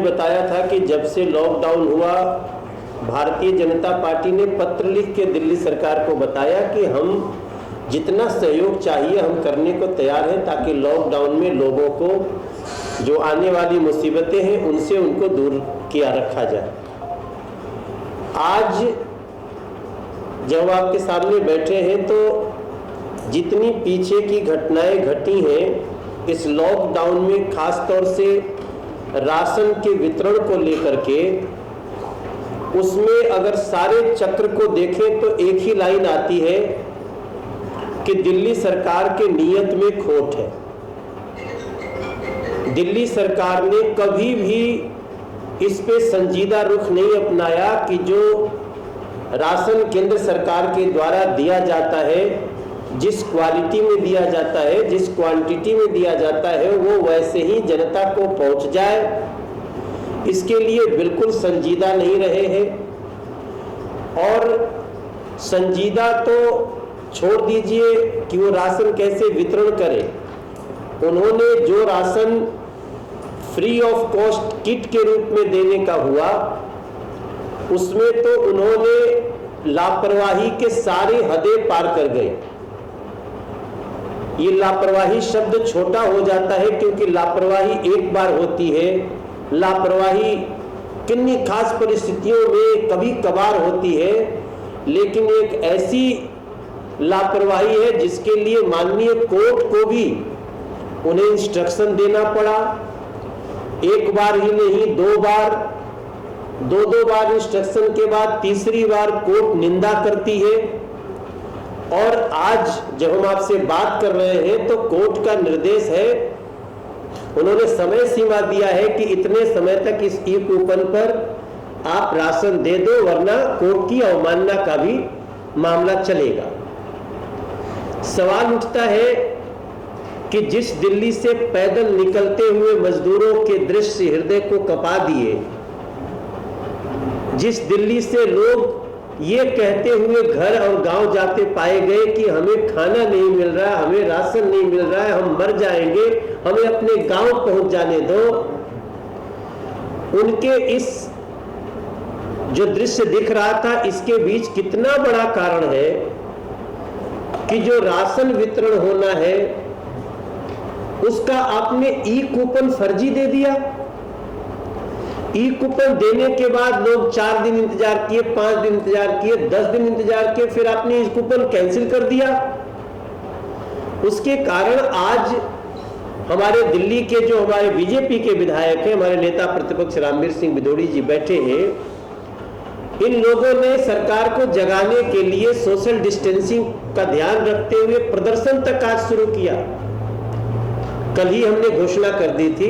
बताया था कि जब से लॉकडाउन हुआ भारतीय जनता पार्टी ने पत्र लिख के दिल्ली सरकार को बताया कि हम जितना सहयोग चाहिए हम करने को तैयार हैं ताकि लॉकडाउन में लोगों को जो आने वाली मुसीबतें हैं उनसे उनको दूर किया रखा जाए। आज जब आपके सामने बैठे हैं तो जितनी पीछे की घटनाएं घटी हैं इस लॉकडाउन में, खास तौर से राशन के वितरण को लेकर के, उसमें अगर सारे चक्र को देखें तो एक ही लाइन आती है कि दिल्ली सरकार के नियत में खोट है। दिल्ली सरकार ने कभी भी इस पे संजीदा रुख नहीं अपनाया कि जो राशन केंद्र सरकार के द्वारा दिया जाता है, जिस क्वालिटी में दिया जाता है, जिस क्वांटिटी में दिया जाता है, वो वैसे ही जनता को पहुंच जाए, इसके लिए बिल्कुल संजीदा नहीं रहे हैं। और संजीदा तो छोड़ दीजिए कि वो राशन कैसे वितरण करें, उन्होंने जो ration free of cost kit के रूप में देने का हुआ उसमें तो उन्होंने लापरवाही के सारे हदें पार कर गए। ये लापरवाही शब्द छोटा हो जाता है क्योंकि लापरवाही एक बार होती है, लापरवाही किन्हीं खास परिस्थितियों में कभी कभार होती है, लेकिन एक ऐसी लापरवाही है जिसके लिए माननीय कोर्ट को भी उन्हें इंस्ट्रक्शन देना पड़ा। एक बार ही नहीं, दो बार इंस्ट्रक्शन के बाद तीसरी बार कोर्ट निंदा करती है। और आज जब हम आपसे बात कर रहे हैं तो कोर्ट का निर्देश है, उन्होंने समय सीमा दिया है कि इतने समय तक इस ई कूपन पर आप राशन दे दो, वरना कोर्ट की अवमानना का भी मामला चलेगा। सवाल उठता है कि जिस दिल्ली से पैदल निकलते हुए मजदूरों के दृश्य हृदय को कपा दिए, जिस दिल्ली से लोग ये कहते हुए घर और गांव जाते पाए गए कि हमें खाना नहीं मिल रहा है, हमें राशन नहीं मिल रहा है, हम मर जाएंगे, हमें अपने गांव पहुंच जाने दो, उनके इस जो दृश्य दिख रहा था इसके बीच कितना बड़ा कारण है कि जो राशन वितरण होना है उसका आपने ई कूपन फर्जी दे दिया। ई कूपन देने के बाद लोग 4 दिन इंतजार किए, 5 दिन इंतजार किए, 10 दिन इंतजार किए, फिर आपने ई कूपन कैंसिल कर दिया। उसके कारण आज हमारे दिल्ली के जो हमारे बीजेपी के विधायक हैं, हमारे नेता प्रतिपक्ष रामवीर सिंह बिदोड़ी जी बैठे हैं, इन लोगों ने सरकार को जगाने के लिए सोशल डिस्टेंसिंग का ध्यान रखते हुए प्रदर्शन तक आज शुरू किया। कल ही हमने घोषणा कर दी थी,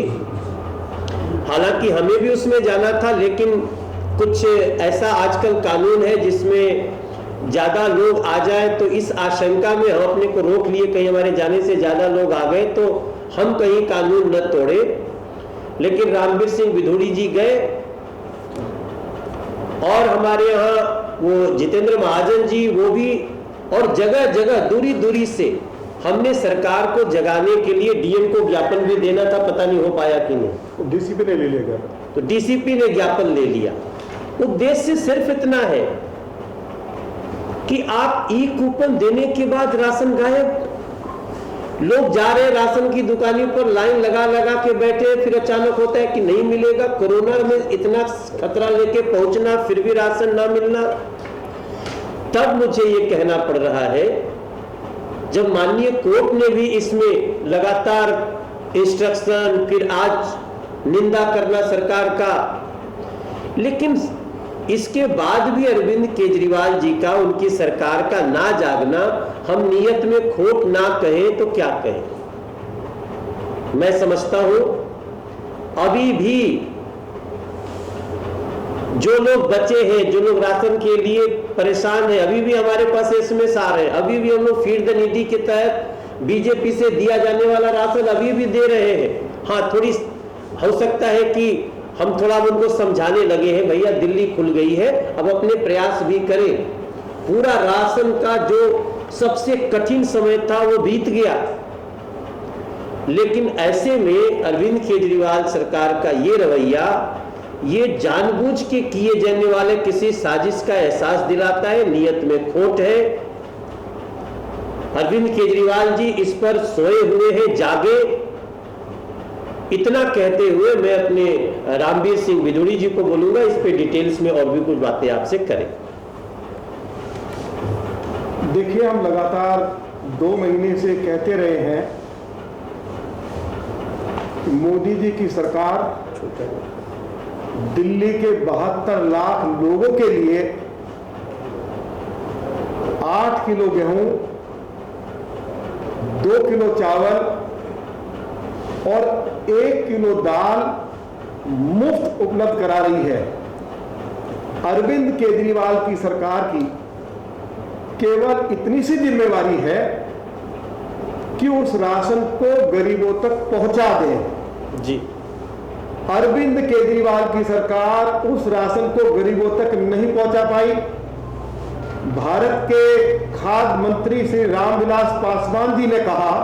हालांकि हमें भी उसमें जाना था, लेकिन कुछ ऐसा आजकल कानून है जिसमें ज्यादा लोग आ जाए तो इस आशंका में हम अपने को रोक लिए, कहीं हमारे जाने से ज्यादा लोग आ गए तो हम कहीं कानून न तोड़े। लेकिन रामवीर सिंह बिधूड़ी जी गए और हमारे यहाँ वो जितेंद्र महाजन जी, वो भी, और जगह जगह दूरी दूरी से हमने सरकार को जगाने के लिए डीएम को ज्ञापन भी देना था, पता नहीं हो पाया कि नहीं, डीसीपी ने ले लिया। तो डीसीपी ने ज्ञापन ले लिया। उद्देश्य सिर्फ इतना है कि आप ई कूपन देने के बाद राशन गायब, लोग जा रहे राशन की दुकानों पर लाइन लगा लगा के बैठे, फिर अचानक होता है कि नहीं मिलेगा। कोरोना में इतना खतरा लेके पहुंचना, फिर भी राशन ना मिलना। तब मुझे ये कहना पड़ रहा है, जब माननीय कोर्ट ने भी इसमें लगातार इंस्ट्रक्शन, फिर आज निंदा करना सरकार का, लेकिन इसके बाद भी अरविंद केजरीवाल जी का, उनकी सरकार का ना जागना, हम नियत में खोट ना कहें तो क्या कहें। मैं समझता हूं अभी भी जो लोग बचे हैं, जो लोग राशन के लिए परेशान हैं, अभी भी हमारे पास एसएमएस आ रहे हैं, अभी भी हम लोग फीड द नीडी के तहत बीजेपी से दिया जाने वाला राशन अभी भी दे रहे हैं। हाँ, थोड़ी हो सकता है कि हम थोड़ा उनको समझाने लगे हैं, भैया दिल्ली खुल गई है, अब अपने प्रयास भी करें। पूरा राशन का जो सबसे कठिन समय था वो बीत गया। लेकिन ऐसे में अरविंद केजरीवाल सरकार का ये रवैया, ये जानबूझ के किए जाने वाले किसी साजिश का एहसास दिलाता है, नीयत में खोट है। अरविंद केजरीवाल जी इस पर सोए हुए हैं, जागे। इतना कहते हुए मैं अपने रामवीर सिंह बिदुड़ी जी को बोलूंगा इस पे डिटेल्स में और भी कुछ बातें आपसे करें। देखिए, हम लगातार 2 महीने से कहते रहे हैं कि मोदी जी की सरकार दिल्ली के 72 लाख लोगों के लिए 8 किलो गेहूं, 2 किलो चावल और 1 किलो दाल मुफ्त उपलब्ध करा रही है। अरविंद केजरीवाल की सरकार की केवल इतनी सी जिम्मेवारी है कि उस राशन को गरीबों तक पहुंचा दें। जी, अरविंद केजरीवाल की सरकार उस राशन को गरीबों तक नहीं पहुंचा पाई। भारत के खाद्य मंत्री श्री रामविलास पासवान जी ने कहा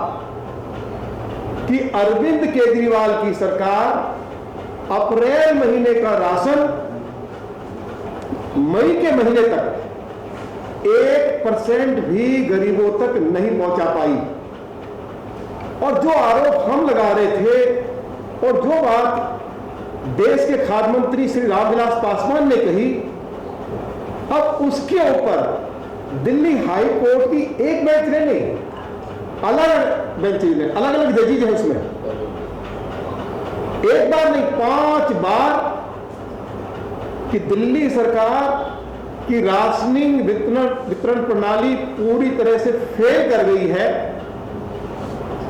कि अरविंद केजरीवाल की सरकार अप्रैल महीने का राशन मई के महीने तक 1% भी गरीबों तक नहीं पहुंचा पाई। और जो आरोप हम लगा रहे थे और जो बात देश के खाद्य मंत्री श्री रामविलास पासवान ने कही, अब उसके ऊपर दिल्ली हाई कोर्ट की एक बेंच ने नहीं, अलग बेंचेज ने, अलग अलग जजेज है उसमें, एक बार नहीं 5 बार कि दिल्ली सरकार की राशनिंग वितरण प्रणाली पूरी तरह से फेल कर गई है।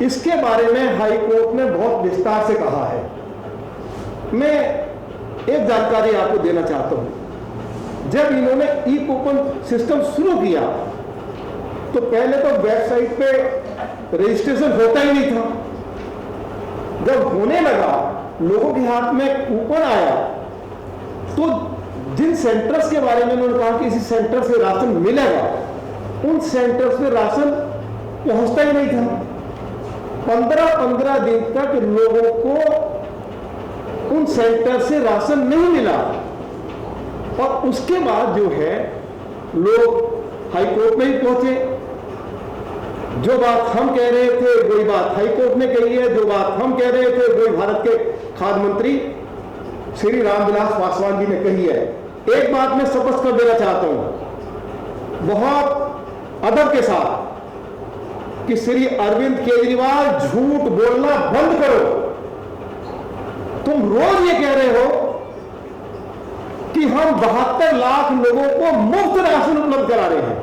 इसके बारे में हाई कोर्ट ने बहुत विस्तार से कहा है। मैं एक जानकारी आपको देना चाहता हूं। जब इन्होंने ई कूपन सिस्टम शुरू किया तो पहले तो वेबसाइट पे रजिस्ट्रेशन होता ही नहीं था। जब होने लगा, लोगों के हाथ में कूपन आया, तो जिन सेंटर्स के बारे में उन्होंने कहा कि इसी सेंटर से राशन मिलेगा, उन सेंटर्स में राशन पहुंचता ही नहीं था। 15-15 दिन तक लोगों को उन सेंटर से राशन नहीं मिला। और उसके बाद जो है, लोग हाई कोर्ट में ही पहुंचे। जो बात हम कह रहे थे वही बात हाई कोर्ट ने कही है, जो बात हम कह रहे थे वही भारत के खाद्य मंत्री श्री रामविलास पासवान जी ने कही है। एक बात मैं स्पष्ट कर देना चाहता हूं बहुत अदब के साथ कि श्री अरविंद केजरीवाल झूठ बोलना बंद करो। तुम रोज ये कह रहे हो कि हम 72 लाख लोगों को मुफ्त राशन उपलब्ध करा रहे हैं।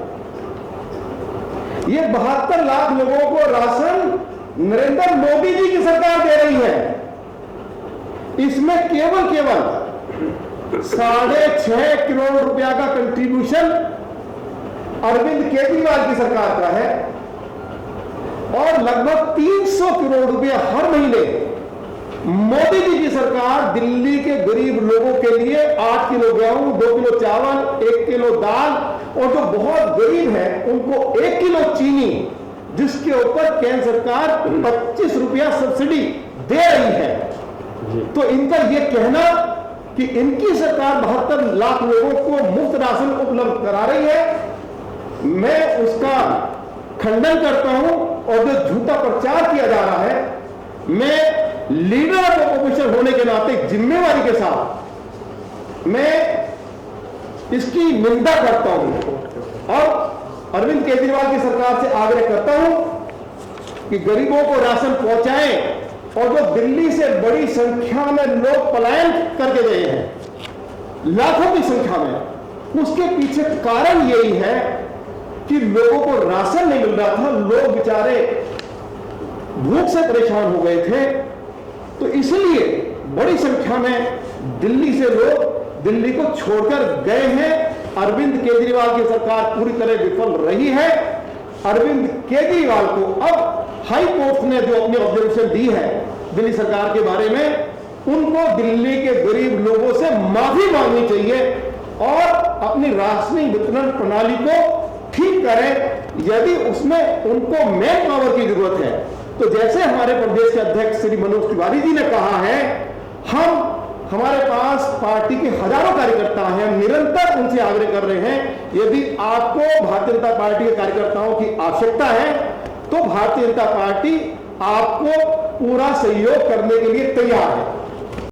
ये 72 लाख लोगों को राशन नरेंद्र मोदी जी की सरकार दे रही है। इसमें केवल 6.5 करोड़ रुपया का कंट्रीब्यूशन अरविंद केजरीवाल की सरकार का है और लगभग 300 करोड़ रुपया हर महीने मोदी जी की सरकार दिल्ली के गरीब लोगों के लिए 8 किलो गेहूं, 2 किलो चावल, 1 किलो दाल और जो बहुत गरीब है उनको 1 किलो चीनी, जिसके ऊपर केंद्र सरकार 25 रुपया सब्सिडी दे रही है। तो इनका यह कहना कि इनकी सरकार 72 लाख लोगों को मुफ्त राशन उपलब्ध करा रही है, मैं उसका खंडन करता हूं। और जो झूठा प्रचार किया जा रहा है, मैं लीडर ऑफ ऑपोजिशन होने के नाते जिम्मेवारी के साथ मैं इसकी निंदा करता हूं और अरविंद केजरीवाल की सरकार से आग्रह करता हूं कि गरीबों को राशन पहुंचाएं। और जो दिल्ली से बड़ी संख्या में लोग पलायन करके गए हैं, लाखों की संख्या में, उसके पीछे कारण यही है कि लोगों को राशन नहीं मिल रहा था। लोग बेचारे भूख से परेशान हो गए थे। तो इसलिए बड़ी संख्या में दिल्ली से लोग दिल्ली को छोड़कर गए हैं। अरविंद केजरीवाल की सरकार पूरी तरह विफल रही है। अरविंद केजरीवाल को अब हाई कोर्ट ने जो अपनी ऑब्जर्वेशन दी है दिल्ली सरकार के बारे में, उनको दिल्ली के गरीब लोगों से माफी मांगनी चाहिए और अपनी राशनिंग वितरण प्रणाली को ठीक करें। यदि उसमें उनको मैन पावर की जरूरत है तो जैसे हमारे प्रदेश के अध्यक्ष श्री मनोज तिवारी जी ने कहा है, हमारे पास पार्टी के हजारों कार्यकर्ता हैं, हम निरंतर उनसे आग्रह कर रहे हैं, यदि आपको भारतीय जनता पार्टी के कार्यकर्ताओं की आवश्यकता है तो भारतीय जनता पार्टी आपको पूरा सहयोग करने के लिए तैयार है।